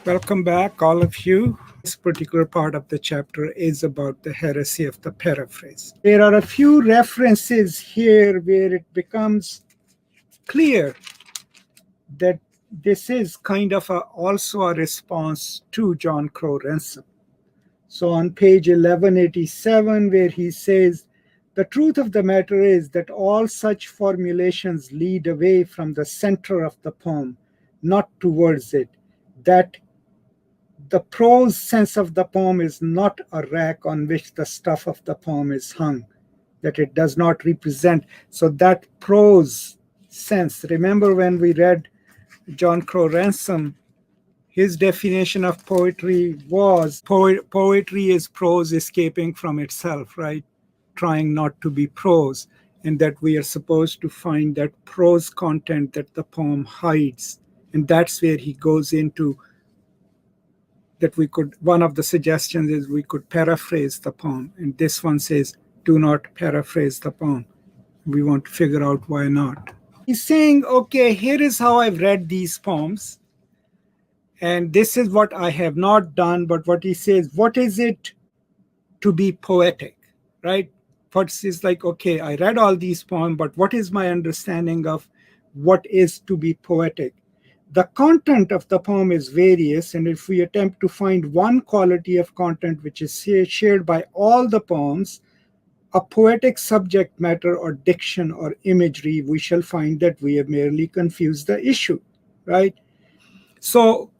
Welcome back, all of you. This particular part of the chapter is about the heresy of the paraphrase. There are a few references here where it becomes clear that this is kind of also a response to John Crow Ransom. So on page 1187, where he says, the truth of the matter is that all such formulations lead away from the center of the poem, not towards it. That the prose sense of the poem is not a rack on which the stuff of the poem is hung, that it does not represent. So that prose sense, remember when we read John Crow Ransom, his definition of poetry was poetry is prose escaping from itself, right? Trying not to be prose, and that we are supposed to find that prose content that the poem hides. And that's where he goes into that one of the suggestions is we could paraphrase the poem. And this one says, do not paraphrase the poem. We want to figure out why not. He's saying, okay, here is how I've read these poems. And this is what I have not done. But what he says, what is it to be poetic, right? First is like, okay, I read all these poems, but what is my understanding of what is to be poetic? The content of the poem is various, and if we attempt to find one quality of content which is shared by all the poems, a poetic subject matter or diction or imagery, we shall find that we have merely confused the issue, right? So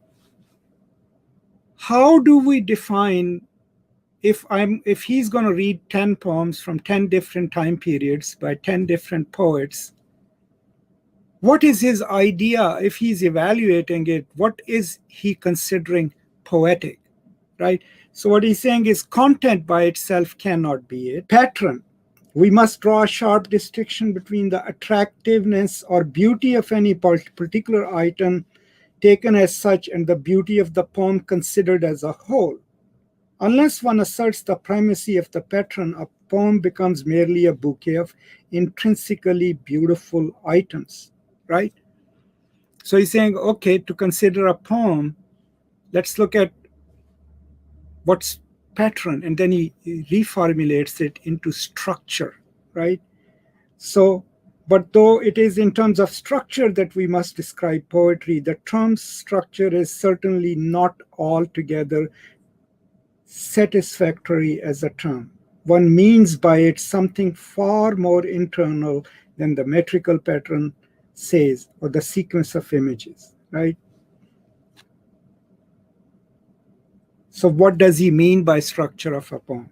how do we define, if he's going to read 10 poems from 10 different time periods by 10 different poets, what is his idea if he's evaluating it? What is he considering poetic, right? So what he's saying is content by itself cannot be it. Pattern. We must draw a sharp distinction between the attractiveness or beauty of any particular item taken as such and the beauty of the poem considered as a whole. Unless one asserts the primacy of the pattern, a poem becomes merely a bouquet of intrinsically beautiful items, right? So he's saying, okay, to consider a poem, let's look at what's pattern, and then he reformulates it into structure, right? So, but though it is in terms of structure that we must describe poetry, the term structure is certainly not altogether satisfactory as a term. One means by it something far more internal than the metrical pattern says, or the sequence of images, right? So what does he mean by structure of a poem?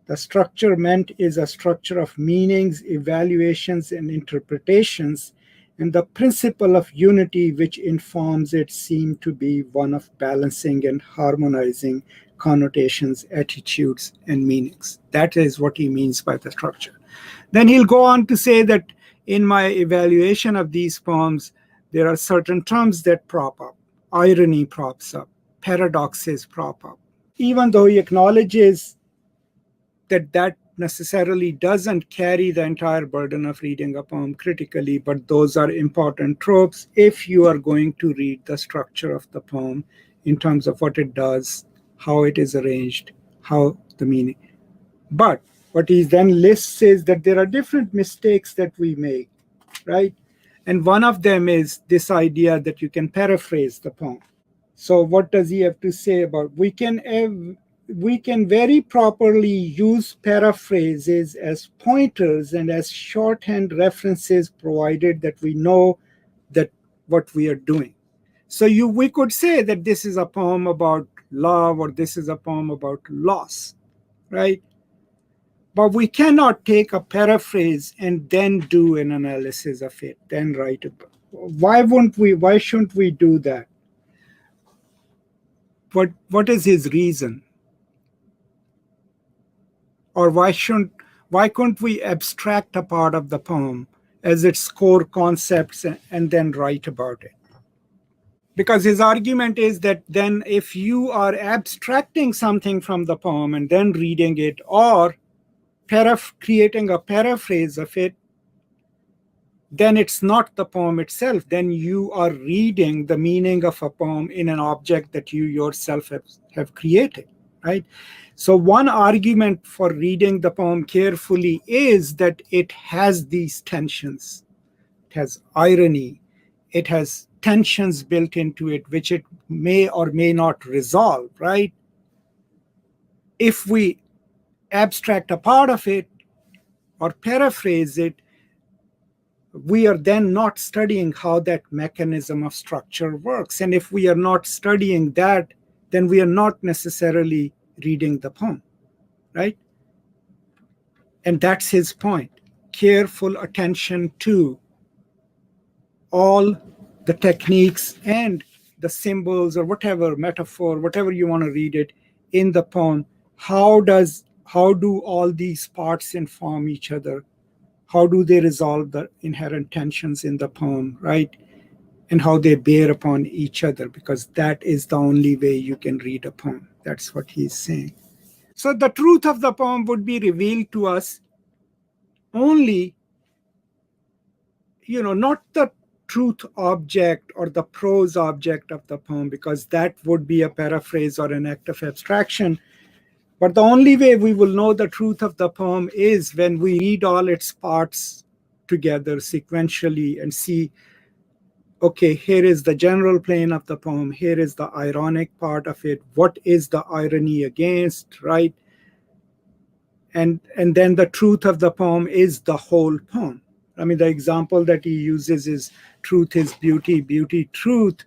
The structure meant is a structure of meanings, evaluations, and interpretations, and the principle of unity which informs it seemed to be one of balancing and harmonizing connotations, attitudes, and meanings. That is what he means by the structure. Then he'll go on to say that in my evaluation of these poems, there are certain terms that prop up. Irony props up. Paradoxes prop up. Even though he acknowledges that necessarily doesn't carry the entire burden of reading a poem critically, but those are important tropes if you are going to read the structure of the poem in terms of what it does, how it is arranged, how the meaning. But what he then lists is that there are different mistakes that we make, right? And one of them is this idea that you can paraphrase the poem. So what does he have to say about, we can very properly use paraphrases as pointers and as shorthand references, provided that we know that what we are doing. So we could say that this is a poem about love, or this is a poem about loss, right? But we cannot take a paraphrase and then do an analysis of it, then write it. Why shouldn't we do that? What is his reason? Or why couldn't we abstract a part of the poem as its core concepts and then write about it? Because his argument is that then if you are abstracting something from the poem and then reading it, or creating a paraphrase of it, then it's not the poem itself. Then you are reading the meaning of a poem in an object that you yourself have created, right? So one argument for reading the poem carefully is that it has these tensions. It has irony. It has tensions built into it, which it may or may not resolve, right? If we abstract a part of it or paraphrase it, we are then not studying how that mechanism of structure works. And if we are not studying that, then we are not necessarily reading the poem, right? And that's his point. Careful attention to all the techniques and the symbols or whatever, metaphor, whatever you want to read it in the poem. How do all these parts inform each other? How do they resolve the inherent tensions in the poem, right? And how they bear upon each other, because that is the only way you can read a poem. That's what he's saying. So the truth of the poem would be revealed to us only, not the truth object or the prose object of the poem, because that would be a paraphrase or an act of abstraction. But the only way we will know the truth of the poem is when we read all its parts together sequentially and see, okay, here is the general plane of the poem, here is the ironic part of it, what is the irony against, right? And then the truth of the poem is the whole poem. I mean, the example that he uses is truth is beauty, beauty, truth.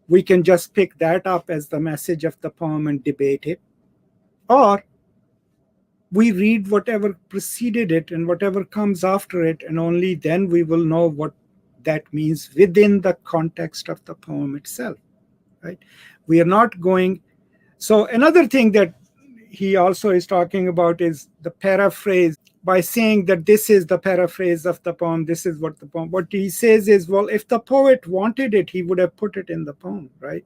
We can just pick that up as the message of the poem and debate it. Or we read whatever preceded it and whatever comes after it, and only then we will know what that means within the context of the poem itself, right? We are not going. So another thing that he also is talking about is the paraphrase, by saying that this is the paraphrase of the poem, this is what the poem, what he says is, well, if the poet wanted it, he would have put it in the poem, right?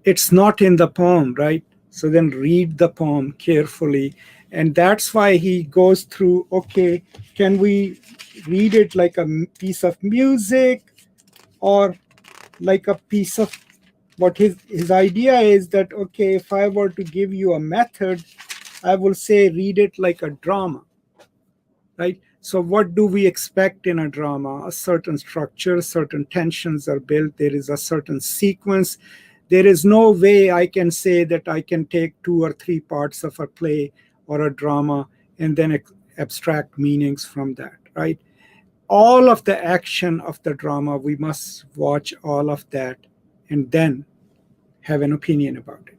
It's not in the poem, right? So then read the poem carefully. And that's why he goes through, okay, can we read it like a piece of music or like a piece of, what his idea is that, okay, if I were to give you a method, I will say read it like a drama, right? So what do we expect in a drama? A certain structure, certain tensions are built, there is a certain sequence. There is no way I can say that I can take 2 or 3 parts of a play or a drama and then abstract meanings from that, right? All of the action of the drama, we must watch all of that and then have an opinion about it.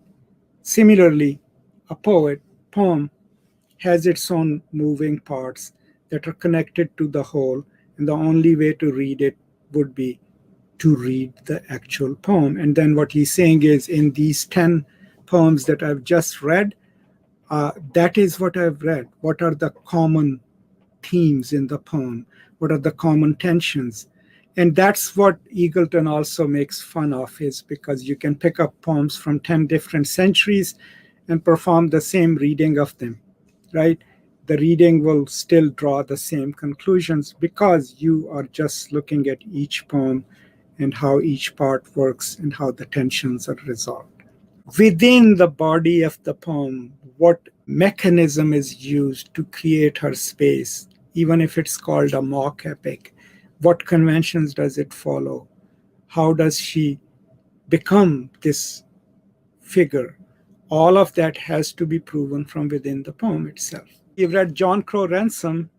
Similarly, a poem has its own moving parts that are connected to the whole, and the only way to read it would be to read the actual poem. And then what he's saying is, in these 10 poems that I've just read, that is what I've read. What are the common themes in the poem? What are the common tensions? And that's what Eagleton also makes fun of, is because you can pick up poems from 10 different centuries and perform the same reading of them, right? The reading will still draw the same conclusions because you are just looking at each poem and how each part works and how the tensions are resolved. Within the body of the poem, what mechanism is used to create her space, even if it's called a mock epic? What conventions does it follow? How does she become this figure? All of that has to be proven from within the poem itself. We've read John Crow Ransom,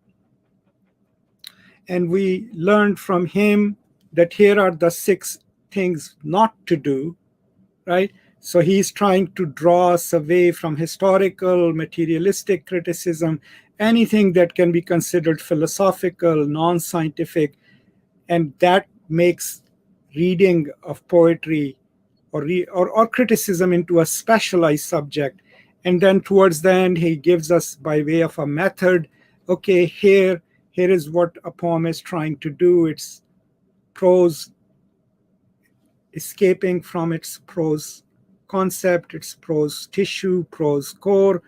and we learned from him that here are the 6 things not to do, right? So he's trying to draw us away from historical, materialistic criticism, anything that can be considered philosophical, non-scientific, and that makes reading of poetry or criticism into a specialized subject. And then towards the end, he gives us, by way of a method, okay, here is what a poem is trying to do. It's prose escaping from its prose concept, its prose tissue, prose core.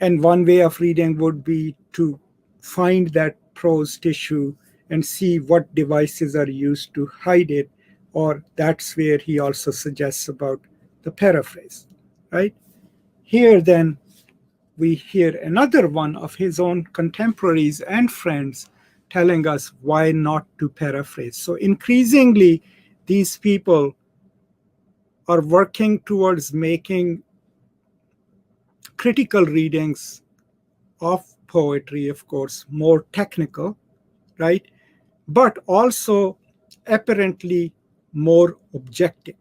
And one way of reading would be to find that prose tissue and see what devices are used to hide it. Or that's where he also suggests about the paraphrase, right? Here then we hear another one of his own contemporaries and friends telling us why not to paraphrase. So increasingly, these people are working towards making critical readings of poetry, of course, more technical, right? But also apparently more objective.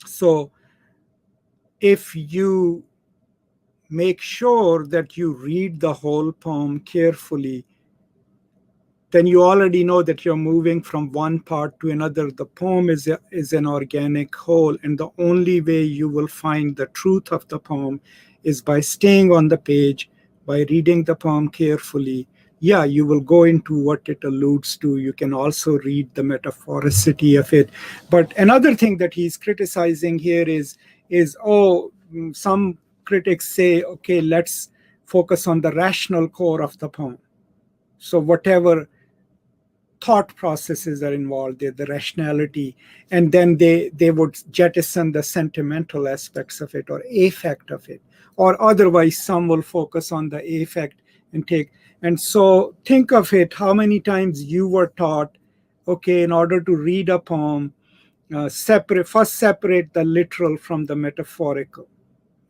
So if you make sure that you read the whole poem carefully, then you already know that you're moving from one part to another. The poem is an organic whole, and the only way you will find the truth of the poem is by staying on the page, by reading the poem carefully. Yeah, you will go into what it alludes to. You can also read the metaphoricity of it. But another thing that he's criticizing here is some critics say, okay, let's focus on the rational core of the poem. So whatever thought processes are involved there, the rationality, and then they would jettison the sentimental aspects of it or affect of it, or otherwise some will focus on the affect and take. And so think of it, how many times you were taught, okay, in order to read a poem, first separate the literal from the metaphorical,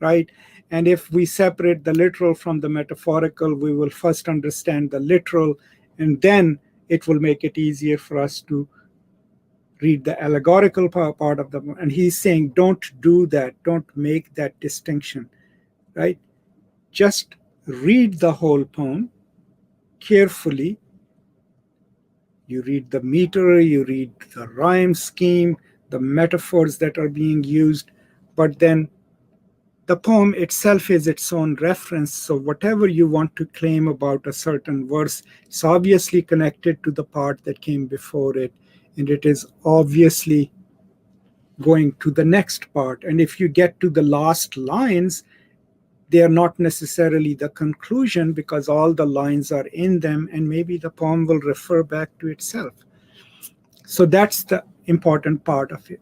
right? And if we separate the literal from the metaphorical, we will first understand the literal, and then it will make it easier for us to read the allegorical part of the poem. And he's saying, don't do that. Don't make that distinction, right? Just read the whole poem carefully. You read the meter, you read the rhyme scheme, the metaphors that are being used, but then the poem itself is its own reference. So whatever you want to claim about a certain verse, it's obviously connected to the part that came before it, and it is obviously going to the next part. And if you get to the last lines, they are not necessarily the conclusion, because all the lines are in them, and maybe the poem will refer back to itself. So that's the important part of it.